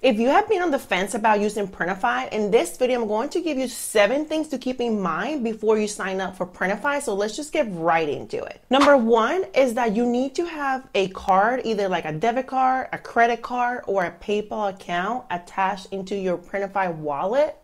If you have been on the fence about using Printify, in this video I'm going to give you 7 things to keep in mind before you sign up for Printify. So let's just get right into it. Number 1 is that you need to have a card, either like a debit card, a credit card, or a PayPal account attached into your Printify wallet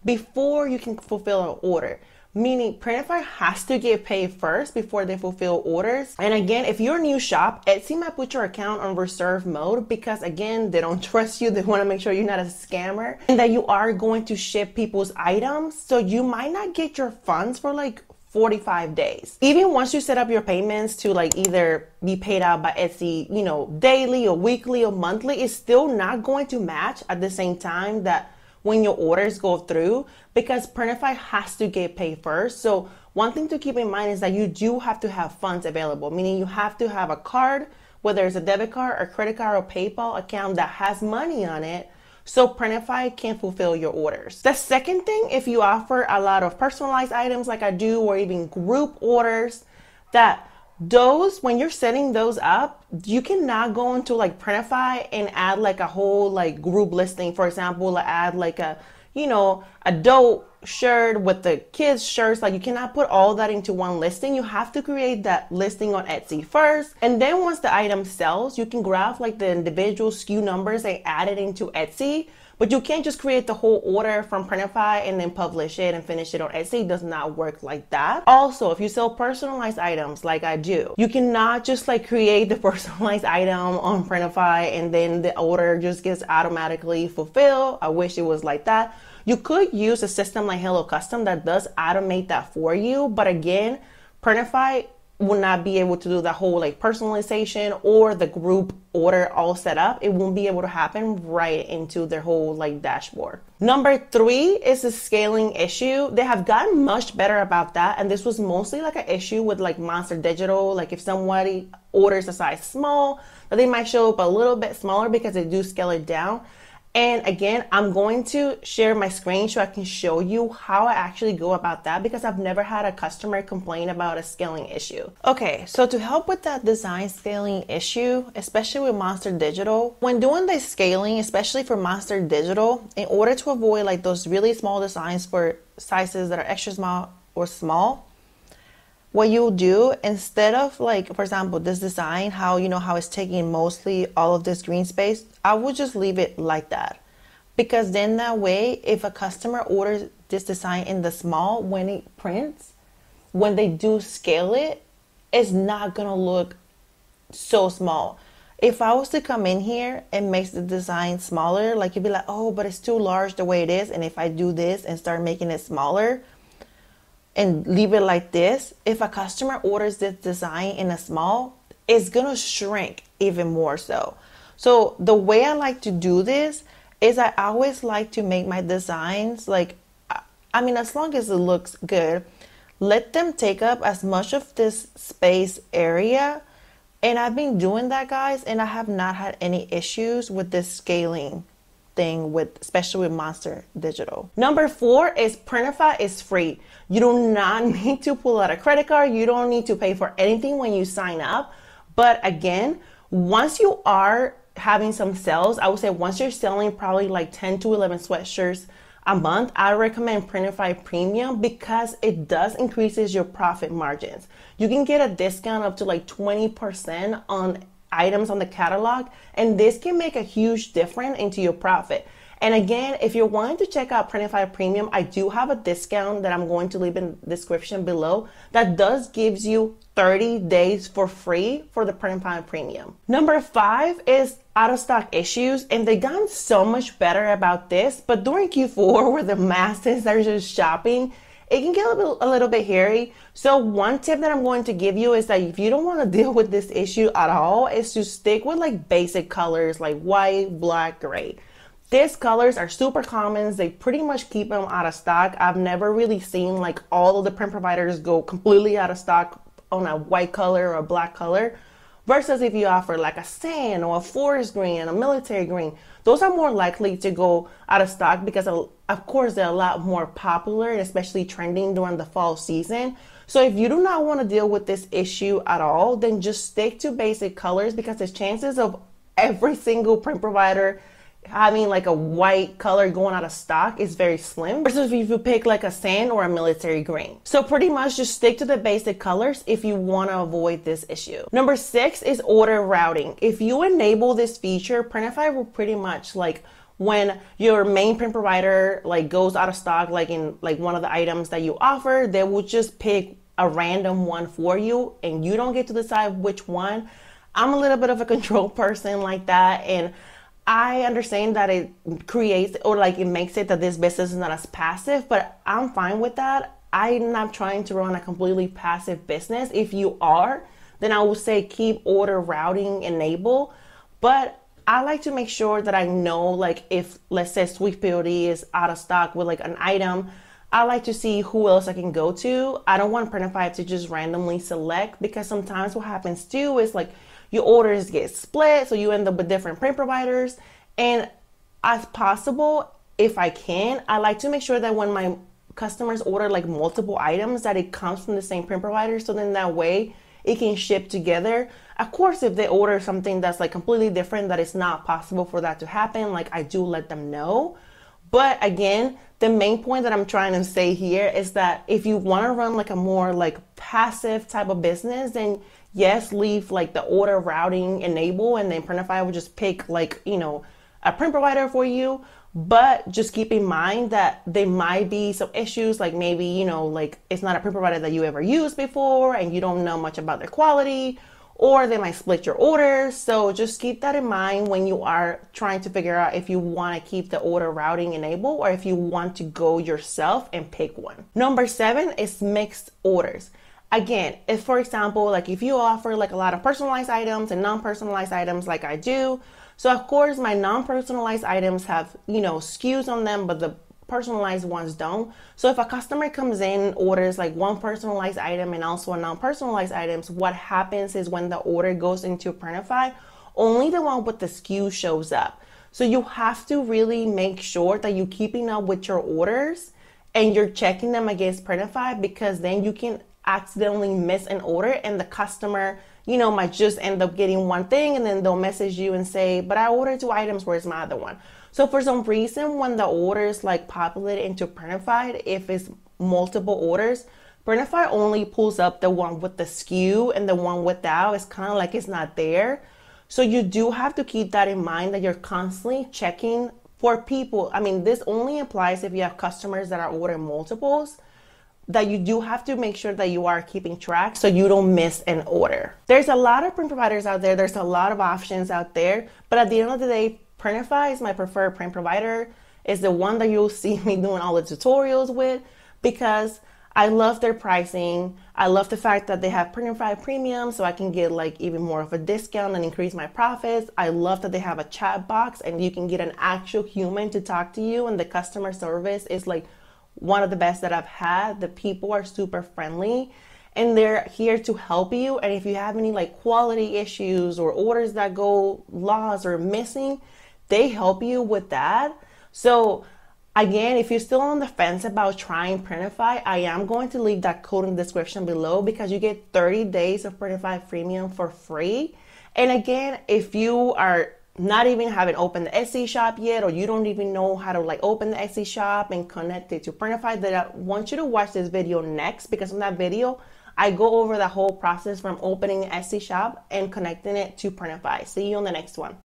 before you can fulfill an order. Meaning Printify has to get paid first before they fulfill orders. And again, if you're a new shop, Etsy might put your account on reserve mode because again, they don't trust you. They want to make sure you're not a scammer and that you are going to ship people's items. So you might not get your funds for like 45 days. Even once you set up your payments to like either be paid out by Etsy, you know, daily or weekly or monthly, it's still not going to match at the same time that when your orders go through, because Printify has to get paid first. So one thing to keep in mind is that you do have to have funds available, meaning you have to have a card, whether it's a debit card or credit card or PayPal account that has money on it, so Printify can fulfill your orders. The second thing, if you offer a lot of personalized items like I do, or even group orders, that those, when you're setting those up, you cannot go into like Printify and add like a whole like group listing. For example, add like a, you know, adult shirt with the kids shirts. Like you cannot put all that into one listing. You have to create that listing on Etsy first. And then once the item sells, you can grab like the individual SKU numbers and add it into Etsy. But you can't just create the whole order from Printify and then publish it and finish it on Etsy. It does not work like that. Also, if you sell personalized items like I do, you cannot just like create the personalized item on Printify and then the order just gets automatically fulfilled. I wish it was like that. You could use a system like Hello Custom that does automate that for you. But again, Printify will not be able to do the whole like personalization or the group order all set up. It won't be able to happen right into their whole like dashboard. Number 3 is a scaling issue. They have gotten much better about that. And this was mostly like an issue with like Monster Digital. Like if somebody orders a size small, they might show up a little bit smaller because they do scale it down. And again, I'm going to share my screen so I can show you how I actually go about that, because I've never had a customer complain about a scaling issue. Okay, so to help with that design scaling issue, especially with Monster Digital, when doing the scaling, especially for Monster Digital, in order to avoid like those really small designs for sizes that are extra small or small, what you'll do, instead of like, for example, this design, how you know how it's taking mostly all of this green space, I would just leave it like that. Because then that way, if a customer orders this design in the small, when it prints, when they do scale it, it's not gonna look so small. If I was to come in here and make the design smaller, like you'd be like, oh, but it's too large the way it is. And if I do this and start making it smaller, and leave it like this, if a customer orders this design in a small, it's gonna shrink even more so. So the way I like to do this is I always like to make my designs like, I mean, as long as it looks good, let them take up as much of this space area. And I've been doing that, guys, and I have not had any issues with this scaling thing, with especially with Monster Digital. Number 4 is Printify is free. You do not need to pull out a credit card. You don't need to pay for anything when you sign up. But again, once you are having some sales, I would say once you're selling probably like 10 to 11 sweatshirts a month, I recommend Printify Premium because it does increases your profit margins. You can get a discount up to like 20% on items on the catalog, and this can make a huge difference into your profit. And again, if you're wanting to check out Printify Premium, I do have a discount that I'm going to leave in the description below that does gives you 30 days for free for the Printify Premium. Number 5 is out of stock issues, and they've gotten so much better about this, but during Q4 where the masses are just shopping, it can get a little bit hairy. So one tip that I'm going to give you is that if you don't want to deal with this issue at all, is to stick with like basic colors like white, black, gray. These colors are super common. They pretty much keep them out of stock. I've never really seen like all of the print providers go completely out of stock on a white color or a black color. Versus if you offer like a sand or a forest green and a military green, those are more likely to go out of stock because of course they're a lot more popular and especially trending during the fall season. So if you do not want to deal with this issue at all, then just stick to basic colors because the chances of every single print provider having like a white color going out of stock is very slim versus if you pick like a sand or a military green. So pretty much just stick to the basic colors if you want to avoid this issue. Number 6 is order routing. If you enable this feature, Printify will pretty much like when your main print provider like goes out of stock, like in like one of the items that you offer, they will just pick a random one for you and you don't get to decide which one. I'm a little bit of a control person like that, and I understand that it creates or like it makes it that this business is not as passive, but I'm fine with that. I'm not trying to run a completely passive business. If you are, then I would say keep order routing enabled. But I like to make sure that I know, like if let's say Sweet POD is out of stock with like an item, I like to see who else I can go to. I don't want Printify to just randomly select, because sometimes what happens too is like your orders get split, so you end up with different print providers. And as possible, if I can, I like to make sure that when my customers order like multiple items, that it comes from the same print provider, so then that way it can ship together. Of course, if they order something that's like completely different, that it's not possible for that to happen, like I do let them know. But again, the main point that I'm trying to say here is that if you want to run like a more like passive type of business, then yes, leave like the order routing enable, and then Printify will just pick like, you know, a print provider for you. But just keep in mind that there might be some issues, like maybe, you know, like it's not a print provider that you ever used before and you don't know much about their quality, or they might split your orders. So just keep that in mind when you are trying to figure out if you want to keep the order routing enabled or if you want to go yourself and pick one. Number 7 is mixed orders. Again, if for example, like if you offer like a lot of personalized items and non-personalized items like I do, so of course my non-personalized items have, you know, SKUs on them, but the personalized ones don't. So if a customer comes in and orders like one personalized item and also a non-personalized items, what happens is when the order goes into Printify, only the one with the SKU shows up. So you have to really make sure that you're keeping up with your orders and you're checking them against Printify, because then you can accidentally miss an order and the customer, you know, might just end up getting one thing and then they'll message you and say, but I ordered 2 items, where's my other one? So for some reason, when the orders like populate into Printify, if it's multiple orders, Printify only pulls up the one with the SKU and the one without. It's kind of like it's not there. So you do have to keep that in mind, that you're constantly checking for people. I mean, this only applies if you have customers that are ordering multiples, that you do have to make sure that you are keeping track so you don't miss an order. There's a lot of print providers out there. There's a lot of options out there. But at the end of the day, Printify is my preferred print provider. It's the one that you'll see me doing all the tutorials with, because I love their pricing. I love the fact that they have Printify Premium, so I can get like even more of a discount and increase my profits. I love that they have a chat box and you can get an actual human to talk to you, and the customer service is like one of the best that I've had. The people are super friendly and they're here to help you. And if you have any like quality issues or orders that go lost or missing, they help you with that. So again, if you're still on the fence about trying Printify, I am going to leave that code in the description below, because you get 30 days of Printify Premium for free. And again, if you are not even haven't opened the Etsy shop yet, or you don't even know how to like open the Etsy shop and connect it to Printify, then I want you to watch this video next, because in that video I go over the whole process from opening the Etsy shop and connecting it to Printify. See you on the next one.